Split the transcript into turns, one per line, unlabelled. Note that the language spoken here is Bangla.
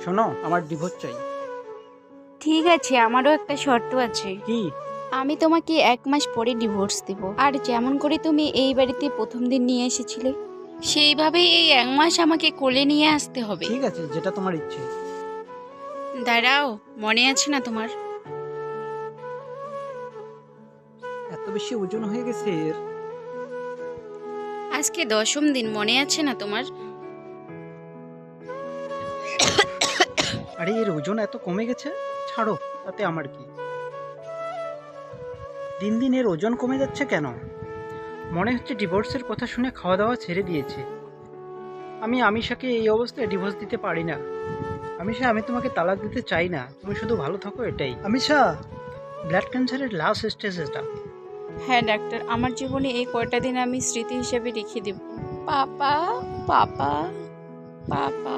শোনো, আমার ডিভোর্স চাই।
ঠিক আছে, আমারও একটা শর্ত আছে।
কি?
আমি তোমাকে 1 মাস পরে ডিভোর্স দেব। আর যেমন করে তুমি এই বাড়িতে প্রথম দিন নিয়ে এসেছিলে, সেইভাবেই এই 1 মাস আমাকে কোলে নিয়ে আসতে হবে।
ঠিক আছে, যেটা তোমার ইচ্ছে।
দাঁড়াও, মনে আছে না তোমার?
এত বেশি ওজন হয়ে গেছে এর?
আজকে 10ম দিন, মনে আছে না তোমার?
আরে এর ওজন এত কমে গেছে? ছাড়ো, তাতে আমার কি। দিন দিন এর ওজন কমে যাচ্ছে কেন? মনে হচ্ছে ডিভোর্সের কথা শুনে খাওয়া দাওয়া ছেড়ে দিয়েছে। আমি আমিষাকে এই অবস্থায় ডিভোর্স দিতে পারি না। আমিষা, আমি তোমাকে তালাক দিতে চাই না, তুমি শুধু ভালো থাকো, এটাই। আমিষা, ব্লাড ক্যান্সারের লাস্ট স্টেজ এটা।
হ্যাঁ ডাক্তার, আমার জীবনে এই কয়টা দিন আমি স্মৃতি হিসেবে রেখে দেব। পাপা, পাপা, পাপা।